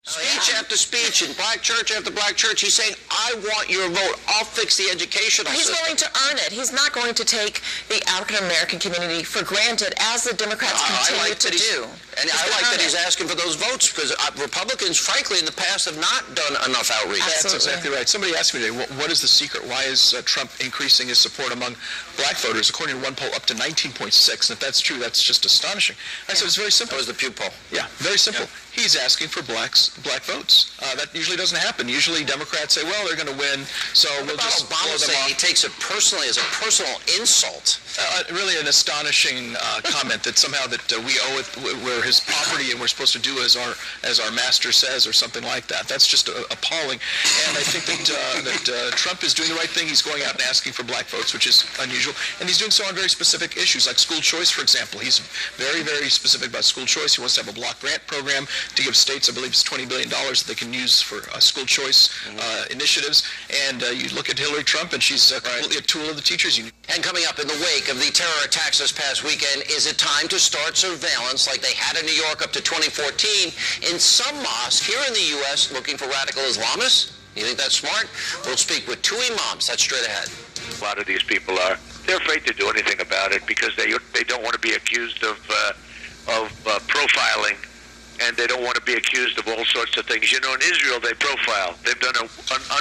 Speech after speech in black church after black church, he's saying, I want your vote. I'll fix the educational system. He's willing to earn it. He's not going to take the African-American community for granted, as the Democrats continue to do. And I like that he's asking for those votes, because Republicans, frankly, in the past have not done enough outreach. That's exactly right. Somebody asked me today, what is the secret? Why is Trump increasing his support among black voters? According to one poll, up to 19.6. And if that's true, that's just astonishing. I said it's very simple. That was the Pew poll. Yeah, very simple. Yeah. He's asking for black votes. That usually doesn't happen. Usually Democrats say, well, they're going to win, so we'll just blow them off. He takes it personally as a personal insult. Really an astonishing comment that somehow that we owe it, we're his property and we're supposed to do as our master says, or something like that. That's just appalling. And I think that Trump is doing the right thing. He's going out and asking for black votes, which is unusual. And he's doing so on very specific issues, like school choice, for example. He's very, very specific about school choice. He wants to have a block grant program to give states, I believe it's $20 billion that they can use for school choice initiatives. And you look at Hillary Trump, and she's completely a tool of the teachers union. And coming up in the wake of the terror attacks this past weekend, is it time to start surveillance like they had in New York up to 2014 in some mosques here in the U.S. looking for radical Islamists? You think that's smart? We'll speak with two Imams. That's straight ahead. A lot of these people they're afraid to do anything about it because they don't want to be accused of profiling, and they don't want to be accused of all sorts of things. You know, in Israel, they profile. They've done an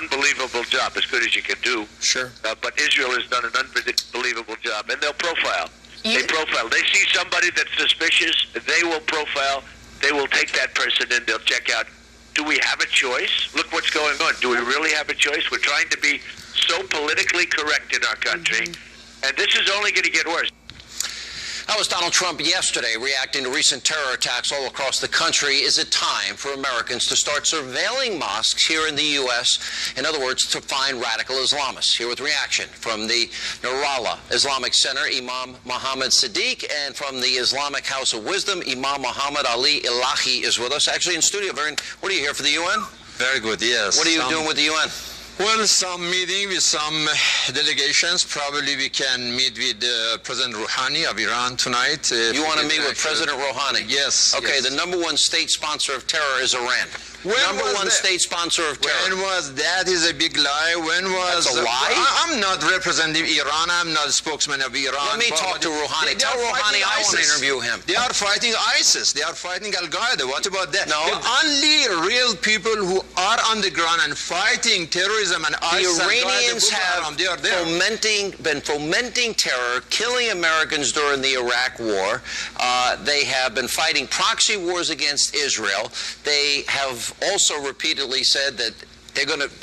unbelievable job, as good as you can do. Sure. But Israel has done an unbelievable job, and they'll profile. They profile. They see somebody that's suspicious, they will profile. They will take that person in. They'll check out, do we have a choice? Look what's going on. Do we really have a choice? We're trying to be so politically correct in our country, and this is only going to get worse. That was Donald Trump yesterday reacting to recent terror attacks all across the country. Is it time for Americans to start surveilling mosques here in the U.S.? In other words, to find radical Islamists. Here with reaction from the Nurullah Islamic Center, Imam Muhammad Sadiq, and from the Islamic House of Wisdom, Imam Muhammad Ali Ilahi is with us. Actually in studio. What are you here for, the UN? Very good, yes. What are you doing with the UN? Well, some meeting with some delegations. Probably we can meet with President Rouhani of Iran tonight. You want to meet with President Rouhani? Yes. Okay, yes. The #1 state sponsor of terror is Iran. #1 state sponsor of terror. When was that? Is a big lie. When was... That's a lie? I'm not representing Iran. I'm not a spokesman of Iran. Let me talk to Rouhani. Tell Rouhani I want to interview him. They are fighting ISIS. They are fighting Al-Qaeda. What about that? No. The only real people who are on the ground and fighting terrorism and ISIS... The Iranians have been fomenting terror, killing Americans during the Iraq War. They have been fighting proxy wars against Israel. They have also repeatedly said that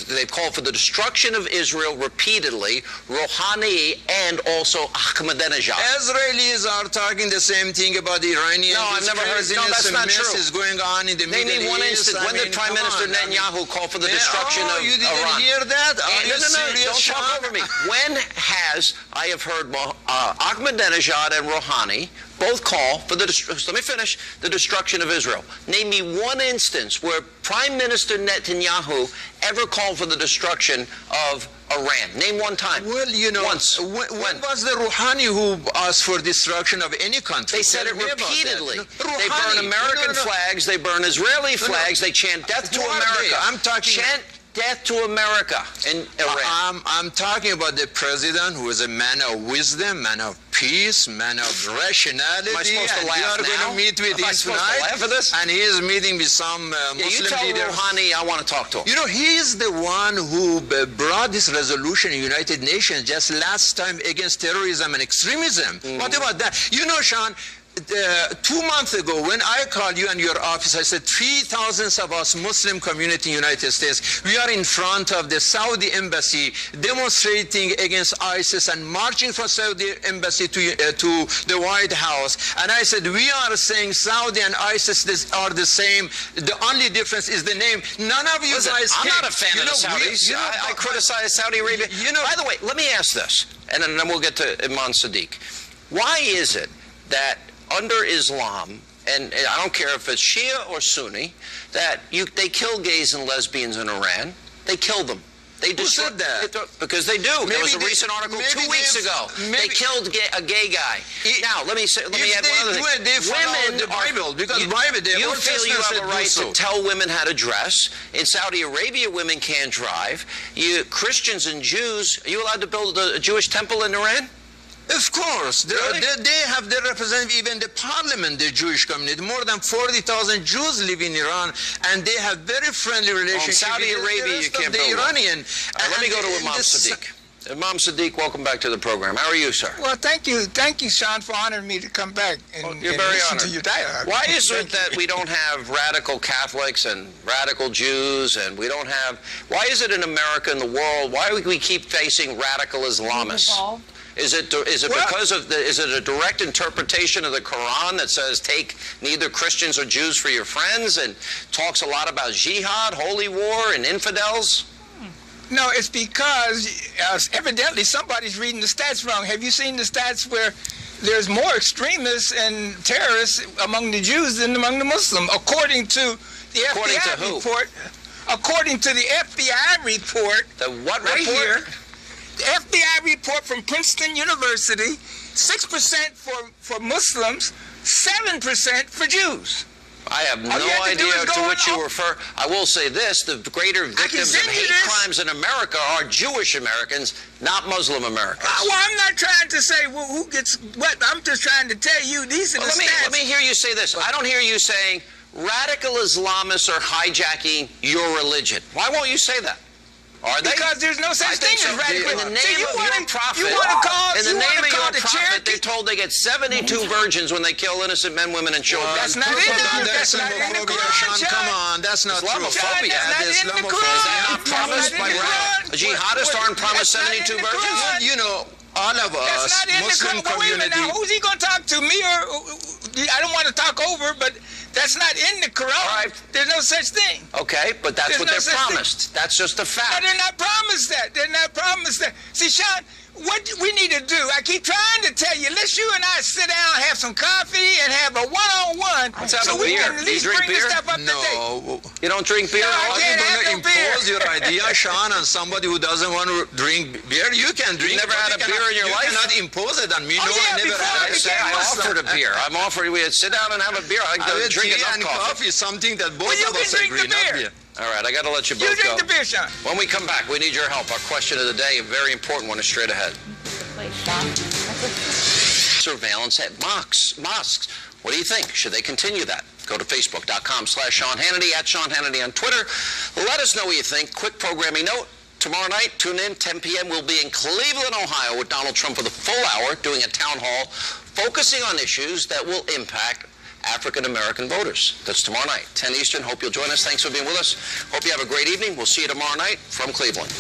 they've called for the destruction of Israel repeatedly, Rouhani and also Ahmadinejad. Israelis are talking the same thing about the Iranians. No, I've never heard. No, that's not true. Is going on in the Middle East. Name me one instance. When did Prime Minister Netanyahu call for the destruction of Iran? You didn't hear that? No, don't talk over me. When has I have heard Ahmadinejad and Rouhani both call for the destruction of Israel? Name me one instance where Prime Minister Netanyahu ever called for the destruction of Iran. Name one time. Well, you know, once. When was the Rouhani who asked for destruction of any country? They said it repeatedly. They burn American flags. They burn Israeli flags. They chant death to America. I'm talking... Chant death to America in Iran. I'm talking about the president who is a man of wisdom, man of peace, man of rationality. Am I supposed to laugh now? You are going to meet with him tonight. Laugh at this? And he is meeting with some Muslim leaders. You tell Rouhani I want to talk to him. You know, he is the one who brought this resolution in the United Nations just last time against terrorism and extremism. What about that? You know, Sean, 2 months ago, when I called you and your office, I said 3,000 of us Muslim community in the United States, we are in front of the Saudi embassy demonstrating against ISIS and marching from Saudi embassy to the White House. And I said, we are saying Saudi and ISIS are the same. The only difference is the name. None of you guys I'm not a fan of the Saudis. I criticize Saudi Arabia. By the way, let me ask this, and then we'll get to Imam Sadiq. Why is it that under Islam, and I don't care if it's Shia or Sunni, that they kill gays and lesbians in Iran? They kill them. They destroy, said that? Because they do. There was a recent article 2 weeks ago. They killed a gay guy. Now, let me add one other thing. They follow the Bible, because Bible, you feel you have a right to tell women how to dress. In Saudi Arabia, women can't drive. Christians and Jews, are you allowed to build a Jewish temple in Iran? Of course. Really? They have the representative, even the parliament, the Jewish community. More than 40,000 Jews live in Iran, and they have very friendly relationships. Saudi Arabia, you can't build Iranian. Let me go to Imam Sadiq. Imam Sadiq, welcome back to the program. How are you, sir? Well, thank you, Sean, for honoring me to come back and, you're very listen honored. to your dialogue. Why is it that we don't have radical Catholics and radical Jews, and we don't have? Why is it in America and the world? Why do we keep facing radical Islamists? Is it because of is it a direct interpretation of the Quran that says take neither Christians or Jews for your friends, and talks a lot about jihad, holy war, and infidels? No, it's because evidently somebody's reading the stats wrong. Have you seen the stats where there's more extremists and terrorists among the Jews than among the Muslims, according to the FBI report? According to the FBI report. The what right report? Here, the FBI report from Princeton University, 6% for Muslims, 7% for Jews. I have no idea to which you refer. I will say this, the greater victims of hate crimes in America are Jewish Americans, not Muslim Americans. Well, I'm not trying to say who gets what. I'm just trying to tell you these are the stats. Let me hear you say this. I don't hear you saying radical Islamists are hijacking your religion. Why won't you say that? Are they? Because there's no such thing as radical. In the name of your prophet, they're told they get 72 virgins when they kill innocent men, women, and children. That's not in the Quran. Come on, that's not Islamophobia. That's not in the Quran. Not promised by jihadists aren't promised 72 virgins. You know, all of us, Muslim community. Now, who's he going to talk to? Me or I don't want to talk over, but that's not in the Quran. Right. There's no such thing. Okay, but that's what they're promised. That's just a fact. No, they're not promised that. They're not promised that. See, Sean, what we need to do, I keep trying to tell you, let's you and I sit down, have some coffee, and have a one-on-one. So we can at least bring this stuff up to date. No. You don't drink beer? No, Are you going to impose your idea, Sean, on somebody who doesn't want to drink beer? You can drink. You never had a beer in your life? You cannot impose it on me. Oh, no, yeah, I never had it. I offered a beer. I'm offering. We had sit down and have a beer. I drink enough coffee. Is something that both you of us can drink agree, the not beer. All right, I got to let you both You drink go. the beer, Sean. When we come back, we need your help. Our question of the day, a very important one, is straight ahead. Surveillance at mosques. What do you think? Should they continue that? Go to Facebook.com/Sean Hannity, at Sean Hannity on Twitter. Let us know what you think. Quick programming note. Tomorrow night, tune in, 10 p.m. We'll be in Cleveland, Ohio with Donald Trump for the full hour doing a town hall focusing on issues that will impact African-American voters. That's tomorrow night, 10 Eastern. Hope you'll join us. Thanks for being with us. Hope you have a great evening. We'll see you tomorrow night from Cleveland.